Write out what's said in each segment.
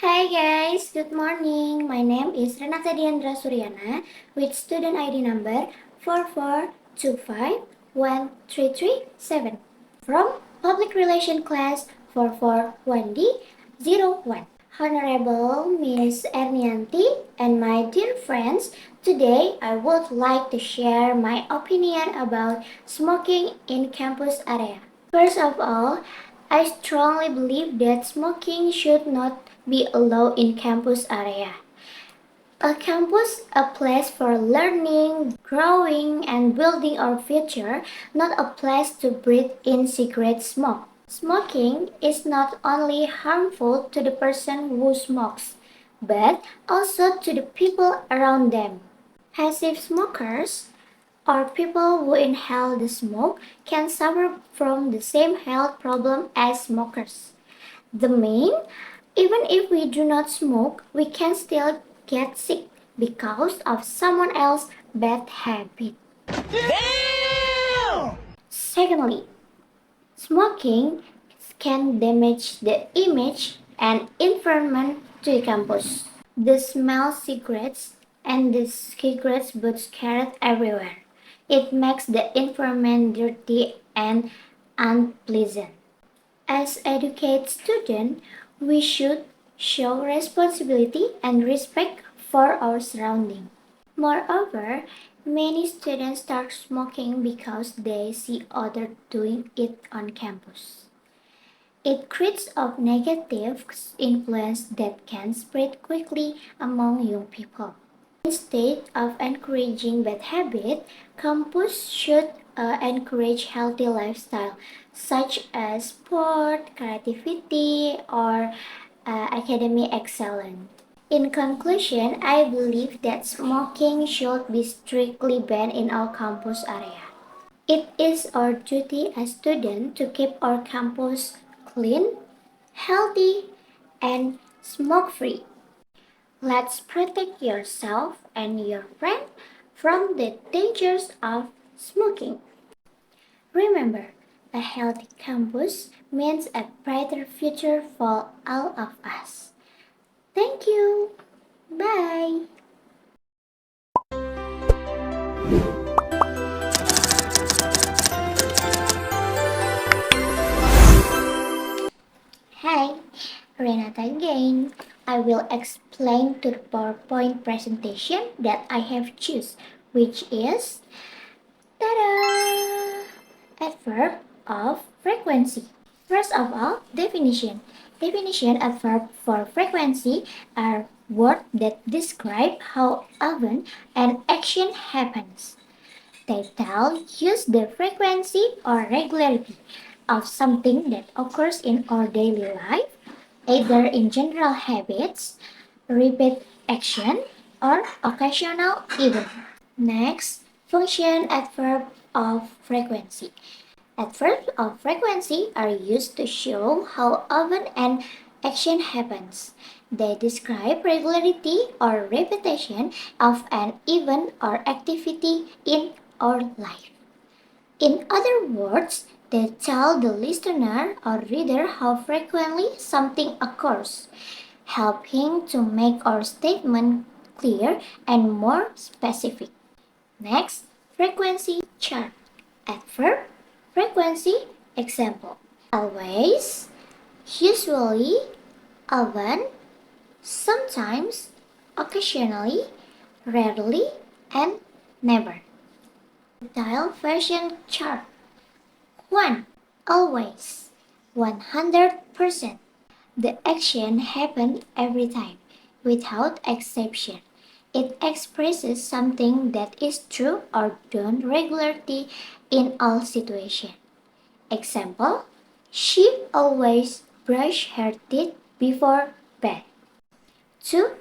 Hi guys, good morning. My name is Renata Diandra Suryana with student ID number 442513337 from Public Relation Class 441D01. Honorable Miss Ernianti and my dear friends, today I would like to share my opinion about smoking in campus area. First of all, I strongly believe that smoking should not be allowed in campus area. A campus, a place for learning, growing, and building our future, not a place to breathe in cigarette smoke. Smoking is not only harmful to the person who smokes, but also to the people around them. Passive smokers or people who inhale the smoke can suffer from the same health problem as smokers. The main, even if we do not smoke, we can still get sick because of someone else's bad habit. Damn! Secondly, smoking can damage the image and environment to the campus. The smell cigarettes and the cigarettes butts carried everywhere. It makes the environment dirty and unpleasant. As educated students, we should show responsibility and respect for our surroundings. Moreover, many students start smoking because they see others doing it on campus. It creates a negative influence that can spread quickly among young people. Instead of encouraging bad habits, campus should encourage healthy lifestyle such as sport, creativity, or academic excellence. In conclusion, I believe that smoking should be strictly banned in our campus area. It is our duty as students to keep our campus clean, healthy, and smoke-free. Let's protect yourself and your friend from the dangers of smoking. Remember, a healthy campus means a brighter future for all of us. Thank you. Bye. Hi, Renata again. I will explain to the PowerPoint presentation that I have choose, which is ta-da! Adverb of frequency. First of all, definition. Definition of verb for frequency are words that describe how often an action happens. They tell us the frequency or regularity of something that occurs in our daily life, either in general habits, repeat action, or occasional event. Next, function adverb of frequency. Adverbs of frequency are used to show how often an action happens. They describe regularity or repetition of an event or activity in our life. In other words, they tell the listener or reader how frequently something occurs, helping to make our statement clear and more specific. Next, frequency chart. Adverb, frequency, example. Always, usually, often, sometimes, occasionally, rarely, and never. Dial version chart. 1. Always. 100%. The action happens every time, without exception. It expresses something that is true or done regularly in all situations. Example, she always brush her teeth before bed. 2.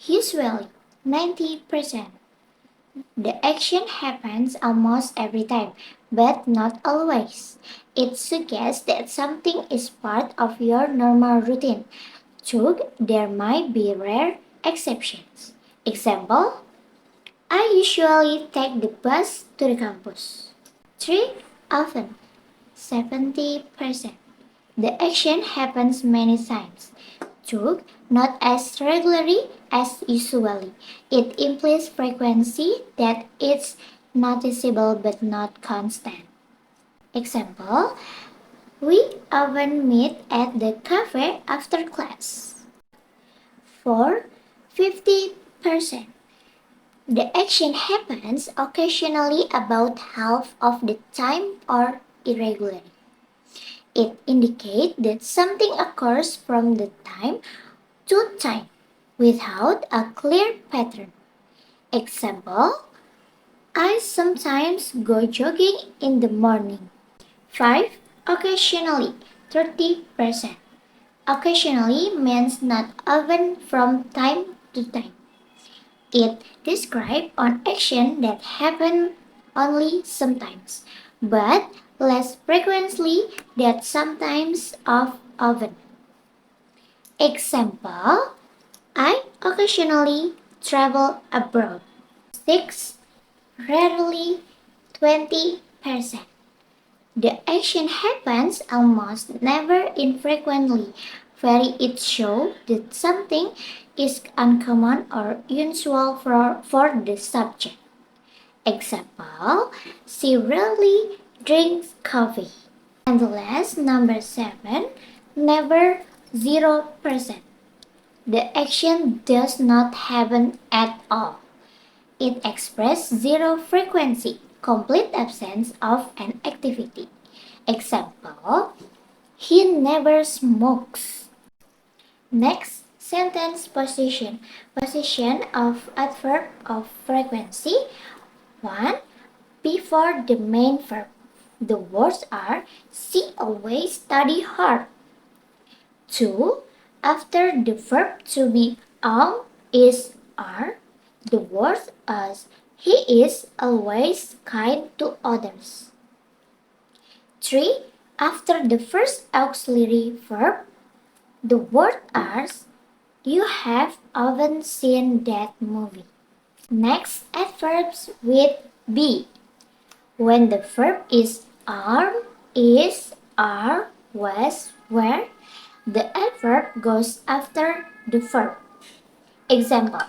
Usually, 90%. The action happens almost every time, but not always. It suggests that something is part of your normal routine. 2. There might be rare exceptions. Example, I usually take the bus to the campus. 3. Often, 70%. The action happens many times. 2. Not as regularly as usually. It implies frequency that it's noticeable but not constant. Example, we often meet at the cafe after class. 4. 50%. The action happens occasionally about half of the time or irregularly. It indicates that something occurs from the time to time without a clear pattern. Example, I sometimes go jogging in the morning. 5. Occasionally, 30%. Occasionally means not often from time to time. It describes an action that happens only sometimes, but less frequently than sometimes of often. Example, I occasionally travel abroad. 6. Rarely, 20%. The action happens almost never infrequently, where it shows that something is uncommon or unusual for the subject. Example, she rarely drinks coffee. And the last, number 7, never, 0%. The action does not happen at all. It expresses zero frequency, complete absence of an activity. Example, he never smokes. Next, sentence position. Position of adverb of frequency. 1. Before the main verb. The words are, she always study hard. 2. After the verb to be is, are. The words as, he is always kind to others. 3. After the first auxiliary verb, the word as, you have often seen that movie. Next, adverbs with be. When the verb is are, is, are, was, were, the adverb goes after the verb. Example,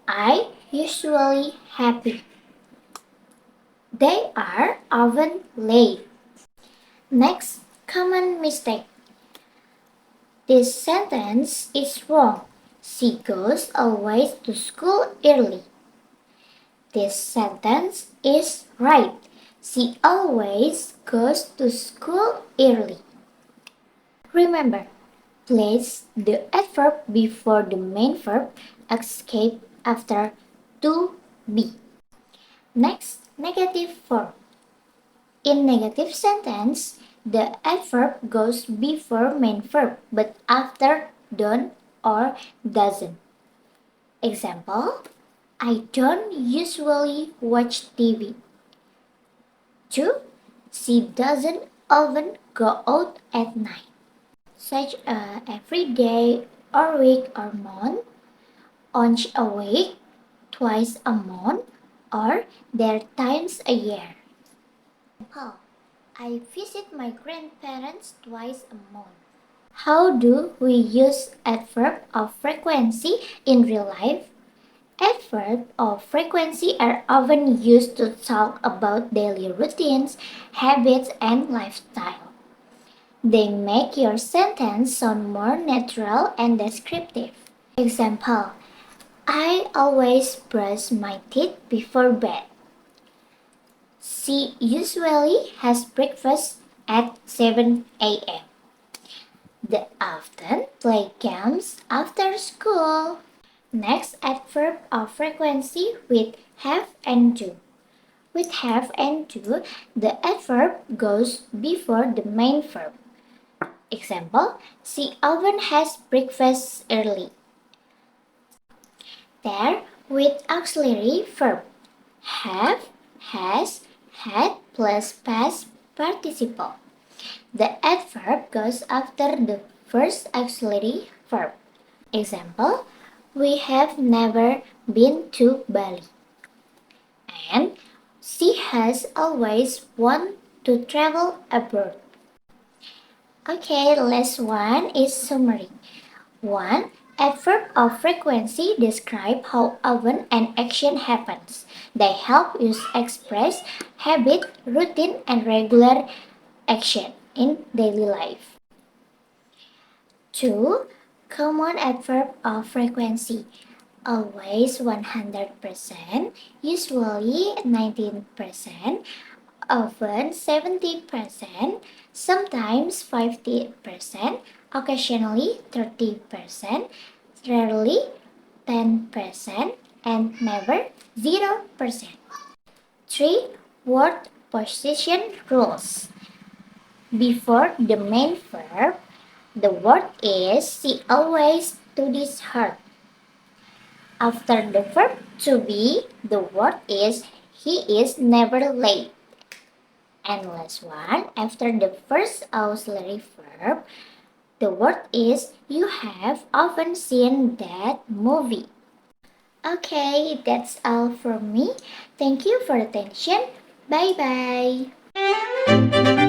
I usually happy. They are often late. Next, common mistake. This sentence is wrong. She goes always to school early. This sentence is right. She always goes to school early. Remember, place the adverb before the main verb, escape after to be. Next, negative form. In negative sentence, the adverb goes before main verb but after don't or doesn't. Example, I don't usually watch TV. 2. She doesn't often go out at night. Such as every day or week or month, once a week, twice a month, or there times a year. Example, I visit my grandparents twice a month. How do we use adverb of frequency in real life? Adverbs of frequency are often used to talk about daily routines, habits, and lifestyle. They make your sentence sound more natural and descriptive. Example, I always brush my teeth before bed. She usually has breakfast at 7 a.m. They often play games after school. Next, adverb of frequency with have and do. With have and do, the adverb goes before the main verb. Example, she often has breakfast early. There, with auxiliary verb have, has, had plus past participle. The adverb goes after the first auxiliary verb. Example, we have never been to Bali. And she has always wanted to travel abroad. Okay, last one is summary. 1. Adverb of frequency describe how often an action happens. They help you express habit, routine, and regular action in daily life. 2. Common adverb of frequency. Always 100%, usually 19%, often 70%, sometimes 50%, occasionally 30%, rarely 10%, and never 0%. 3. Word position rules. Before the main verb, the word is she always studies hard. After the verb to be, the word is he is never late. And last one, after the first auxiliary verb, the word is you have often seen that movie. Okay, that's all from me. Thank you for attention. Bye bye.